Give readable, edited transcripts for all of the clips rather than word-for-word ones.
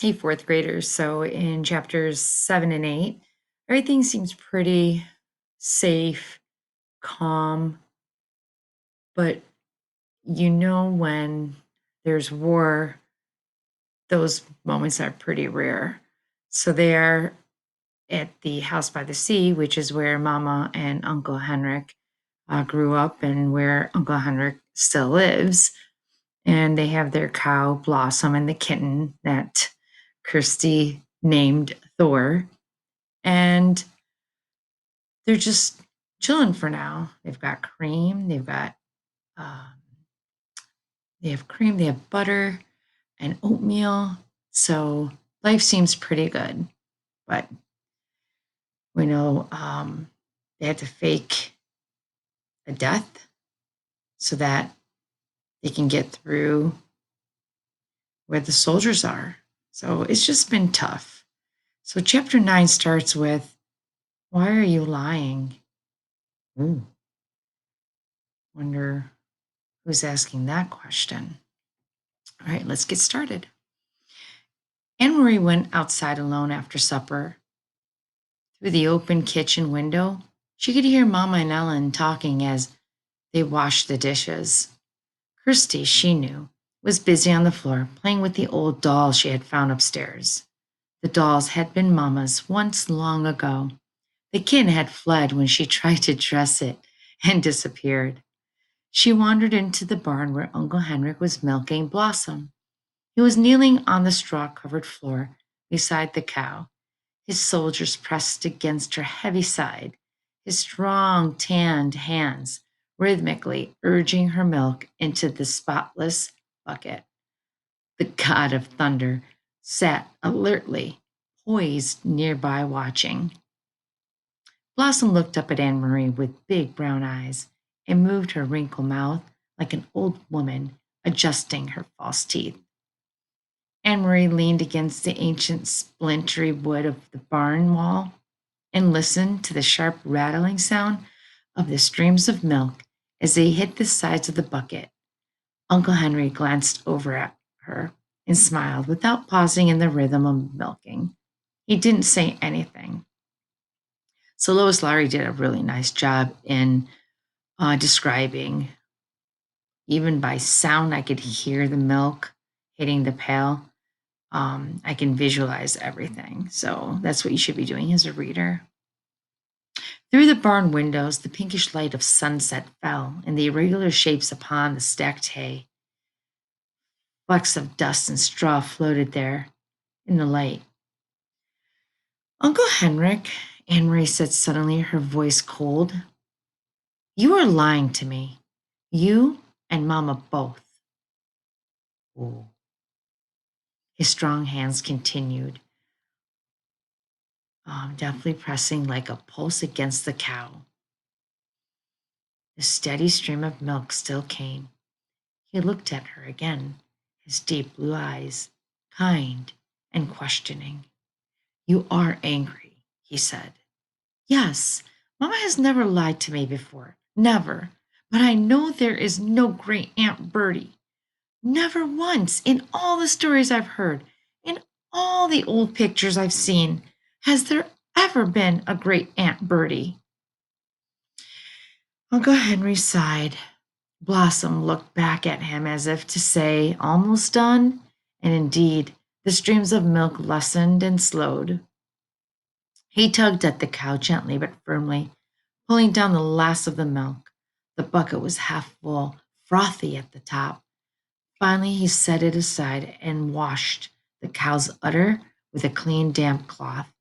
Hey, fourth graders. So in chapters 7 and 8, everything seems pretty safe, calm, but when there's war, those moments are pretty rare. So they are at the house by the sea, which is where Mama and Uncle Henrik grew up and where Uncle Henrik still lives. And they have their cow, Blossom, and the kitten that Kirsty named Thor. And they're just chilling for now. They've got cream, um, they have cream, they have butter and oatmeal. So life seems pretty good. But we know they had to fake a death so that they can get through where the soldiers are. So it's just been tough. So chapter 9 starts with, "Why are you lying?" Ooh, wonder who's asking that question. All right, let's get started. Anne Marie went outside alone after supper. Through the open kitchen window, she could hear Mama and Ellen talking as they washed the dishes. Kirsty, she knew, was busy on the floor playing with the old doll she had found upstairs. The dolls had been Mama's once long ago. The kitten had fled when she tried to dress it and disappeared. She wandered into the barn where Uncle Henrik was milking Blossom. He was kneeling on the straw covered floor beside the cow, his shoulders pressed against her heavy side, his strong, tanned hands rhythmically urging her milk into the spotless bucket. The god of thunder sat alertly, poised nearby watching. Blossom looked up at Anne Marie with big brown eyes and moved her wrinkled mouth like an old woman adjusting her false teeth. Anne Marie leaned against the ancient splintery wood of the barn wall and listened to the sharp rattling sound of the streams of milk as they hit the sides of the bucket. Uncle Henry glanced over at her and smiled without pausing in the rhythm of milking. He didn't say anything. So Lois Lowry did a really nice job in describing, even by sound, I could hear the milk hitting the pail. I can visualize everything. So that's what you should be doing as a reader. Through the barn windows, the pinkish light of sunset fell in the irregular shapes upon the stacked hay. Flecks of dust and straw floated there in the light. Uncle Henrik, Anne Marie said suddenly, her voice cold, "You are lying to me. You and Mama both." Ooh. His strong hands continued, deftly pressing like a pulse against the cow. The steady stream of milk still came. He looked at her again, his deep blue eyes, kind and questioning. "You are angry," he said. "Yes, Mama has never lied to me before. Never. But I know there is no great Aunt Bertie. Never once in all the stories I've heard, in all the old pictures I've seen, has there ever been a great Aunt Bertie." Uncle Henry sighed. Blossom looked back at him as if to say, "Almost done?" And indeed, the streams of milk lessened and slowed. He tugged at the cow gently but firmly, pulling down the last of the milk. The bucket was half full, frothy at the top. Finally, he set it aside and washed the cow's udder with a clean, damp cloth.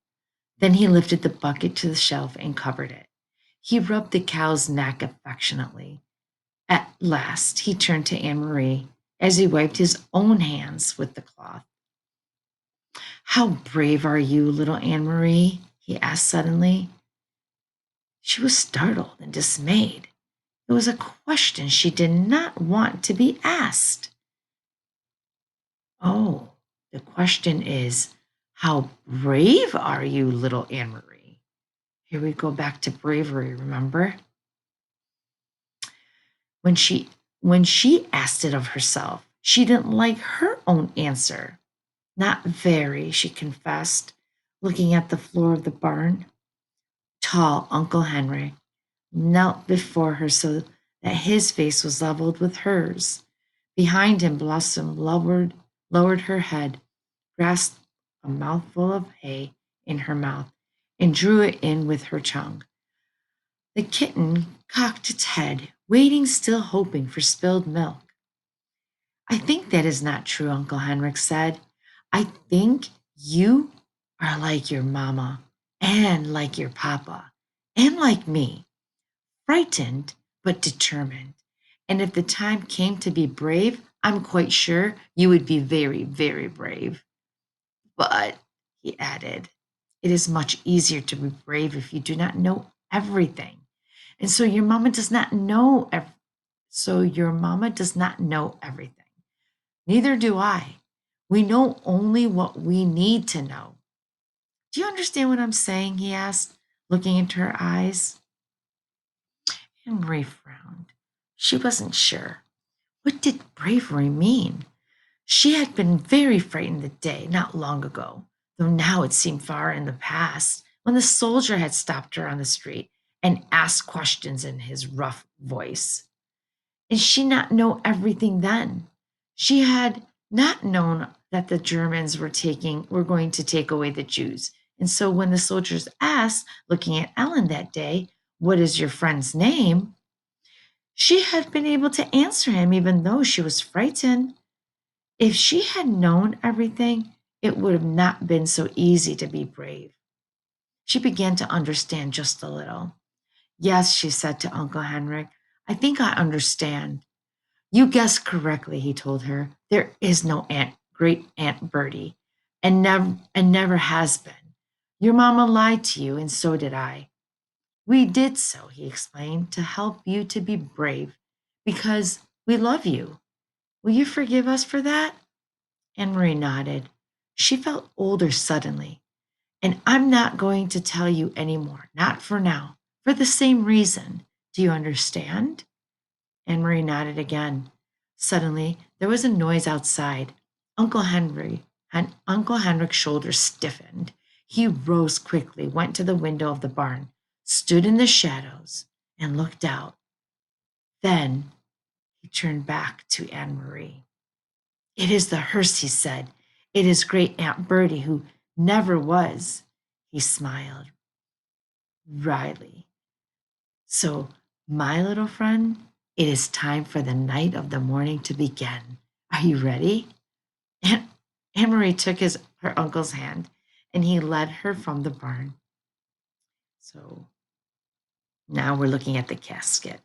Then he lifted the bucket to the shelf and covered it. He rubbed the cow's neck affectionately. At last, he turned to Anne Marie as he wiped his own hands with the cloth. "How brave are you, little Anne Marie?" he asked suddenly. She was startled and dismayed. It was a question she did not want to be asked. "Oh, the question is, how brave are you, little Anne Marie?" Here we go back to bravery, remember? When she when she asked it of herself, she didn't like her own answer. Not very, she confessed, looking at the floor of the barn. Tall Uncle Henry knelt before her so that his face was leveled with hers. Behind him, Blossom lowered her head, grasped a mouthful of hay in her mouth, and drew it in with her tongue. The kitten cocked its head, waiting, still hoping for spilled milk. I think that is not true, Uncle Henrik said. I think you are like your mama, and like your papa, and like me, frightened but determined. And if the time came to be brave, I'm quite sure you would be very, very brave. But, he added, it is much easier to be brave if you do not know everything. And so your mama does not know so your mama does not know everything. Neither do I. We know only what we need to know. Do you understand what I'm saying? He asked, looking into her eyes. And Marie frowned. She wasn't sure. What did bravery mean? She had been very frightened the day, not long ago, though now it seemed far in the past, when the soldier had stopped her on the street and asked questions in his rough voice. And she not know everything then? She had not known that the Germans were going to take away the Jews. And so when the soldiers asked, looking at Ellen that day, what is your friend's name? She had been able to answer him even though she was frightened. If she had known everything, it would have not been so easy to be brave. She began to understand just a little. Yes, she said to Uncle Henrik, I think I understand. You guessed correctly, he told her. There is no great Aunt Bertie, and never has been. Your mama lied to you, and so did I. We did so, he explained, to help you to be brave, because we love you. Will you forgive us for that? Anne Marie nodded. She felt older suddenly. And I'm not going to tell you any more, not for now, for the same reason. Do you understand? Anne Marie nodded again. Suddenly, there was a noise outside. Uncle Henrik's shoulders stiffened. He rose quickly, went to the window of the barn, stood in the shadows, and looked out. Then he turned back to Anne Marie. It is the hearse, he said. It is great Aunt Bertie who never was. He smiled wryly. So, my little friend, it is time for the night of the morning to begin. Are you ready? Aunt Marie took her uncle's hand and he led her from the barn. So now we're looking at the casket.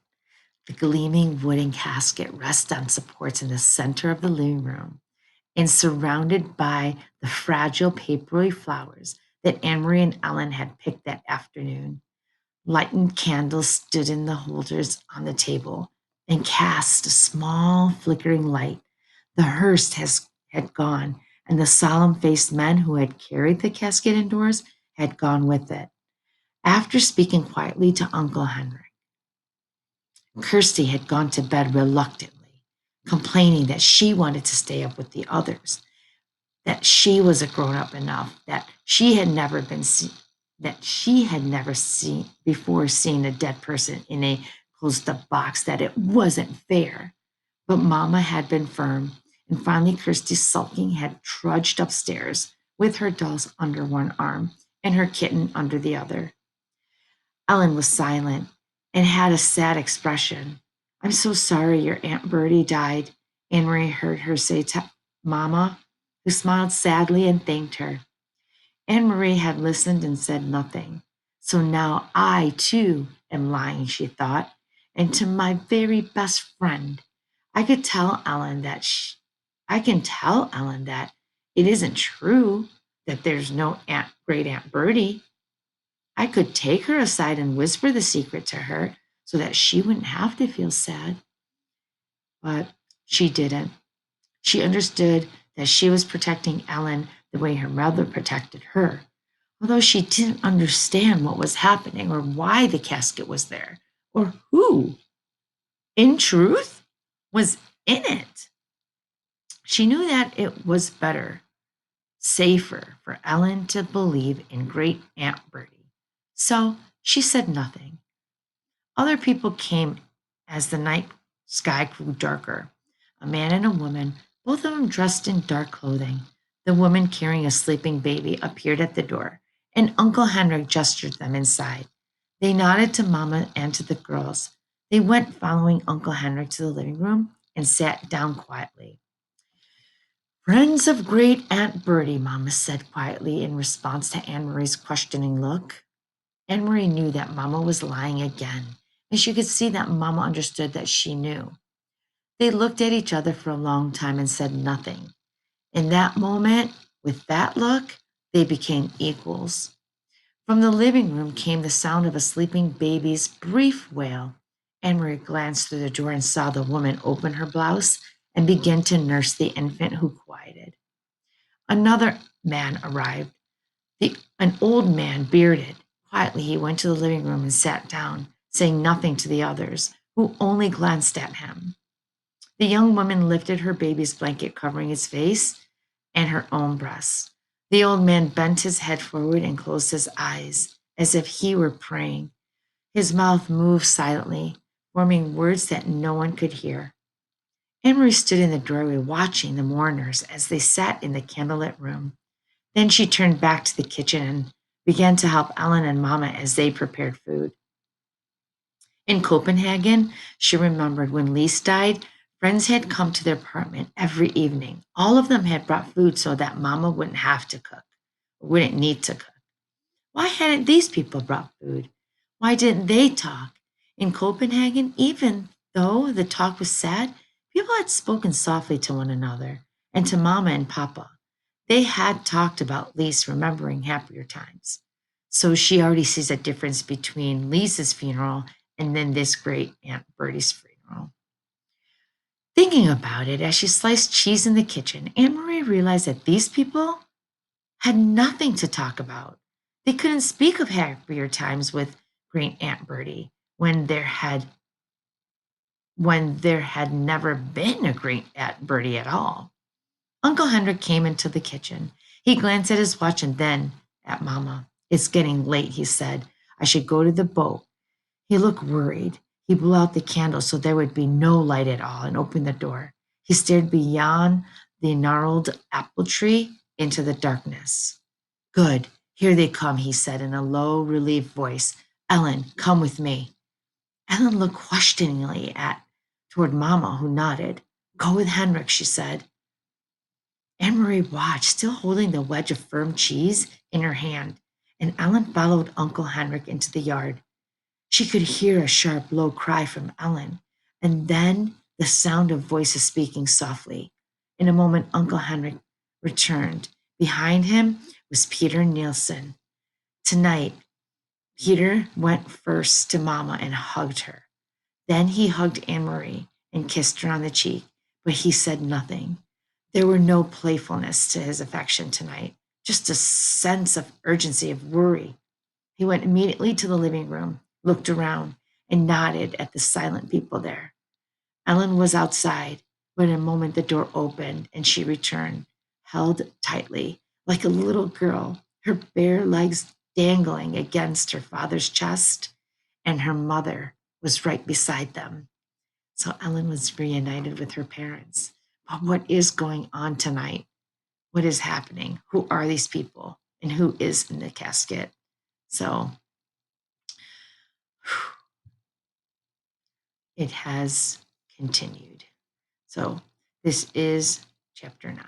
The gleaming wooden casket rests on supports in the center of the living room and surrounded by the fragile papery flowers that Anne Marie and Ellen had picked that afternoon. Lighted candles stood in the holders on the table and cast a small flickering light. The hearse had gone, and the solemn faced men who had carried the casket indoors had gone with it. After speaking quietly to Uncle Henry, Kirsty had gone to bed reluctantly, complaining that she wanted to stay up with the others, that she was a grown up enough, that she had never seen before seen a dead person in a closed up box, that it wasn't fair. But Mama had been firm, and finally Kirsty sulking had trudged upstairs with her dolls under one arm and her kitten under the other. Ellen was silent and had a sad expression. I'm so sorry your Aunt Bertie died, Anne Marie heard her say to Mama, who smiled sadly and thanked her. Anne Marie had listened and said nothing. So now I, too, am lying, she thought, and to my very best friend. I could tell Ellen that I can tell Ellen that it isn't true that there's no great Aunt Bertie. I could take her aside and whisper the secret to her so that she wouldn't have to feel sad. But she didn't. She understood that she was protecting Ellen the way her mother protected her, although she didn't understand what was happening or why the casket was there or who, in truth, was in it. She knew that it was better safer for Ellen to believe in Great Aunt Bertie. So she said nothing. Other people came as the night sky grew darker. A man and a woman, both of them dressed in dark clothing. The woman carrying a sleeping baby appeared at the door, and Uncle Henrik gestured them inside. They nodded to Mama and to the girls. They went following Uncle Henrik to the living room and sat down quietly. Friends of Great Aunt Bertie, Mama said quietly in response to Anne Marie's questioning look. Anne Marie knew that Mama was lying again, and she could see that Mama understood that she knew. They looked at each other for a long time and said nothing. In that moment, with that look, they became equals. From the living room came the sound of a sleeping baby's brief wail. Anne Marie glanced through the door and saw the woman open her blouse and begin to nurse the infant who quieted. Another man arrived, an old man, bearded. Quietly, he went to the living room and sat down, saying nothing to the others, who only glanced at him. The young woman lifted her baby's blanket covering its face and her own breasts. The old man bent his head forward and closed his eyes as if he were praying. His mouth moved silently, forming words that no one could hear. Emery stood in the doorway watching the mourners as they sat in the candlelit room. Then she turned back to the kitchen and began to help Ellen and Mama as they prepared food. In Copenhagen, she remembered when Lise died, friends had come to their apartment every evening. All of them had brought food so that Mama wouldn't have to cook, wouldn't need to cook. Why hadn't these people brought food? Why didn't they talk? In Copenhagen, even though the talk was sad, people had spoken softly to one another and to Mama and Papa. They had talked about Lise remembering happier times. So she already sees a difference between Lisa's funeral and then this great Aunt Bertie's funeral. Thinking about it as she sliced cheese in the kitchen, Aunt Marie realized that these people had nothing to talk about. They couldn't speak of happier times with great Aunt Bertie when there had never been a great Aunt Bertie at all. Uncle Henrik came into the kitchen. He glanced at his watch and then at Mama. It's getting late, he said. I should go to the boat. He looked worried. He blew out the candle so there would be no light at all and opened the door. He stared beyond the gnarled apple tree into the darkness. Good. Here they come, he said in a low, relieved voice. Ellen, come with me. Ellen looked questioningly at toward Mama, who nodded. Go with Henrik, she said. Anne Marie watched, still holding the wedge of firm cheese in her hand, and Ellen followed Uncle Henrik into the yard. She could hear a sharp, low cry from Ellen, and then the sound of voices speaking softly. In a moment, Uncle Henrik returned. Behind him was Peter Nielsen. Tonight, Peter went first to Mama and hugged her. Then he hugged Anne Marie and kissed her on the cheek, but he said nothing. There were no playfulness to his affection tonight, just a sense of urgency, of worry. He went immediately to the living room, looked around, and nodded at the silent people there. Ellen was outside, but in a moment the door opened and she returned, held tightly, like a little girl, her bare legs dangling against her father's chest, and her mother was right beside them. So Ellen was reunited with her parents. But what is going on tonight? What is happening? Who are these people? And who is in the casket? So it has continued. So this is chapter 9.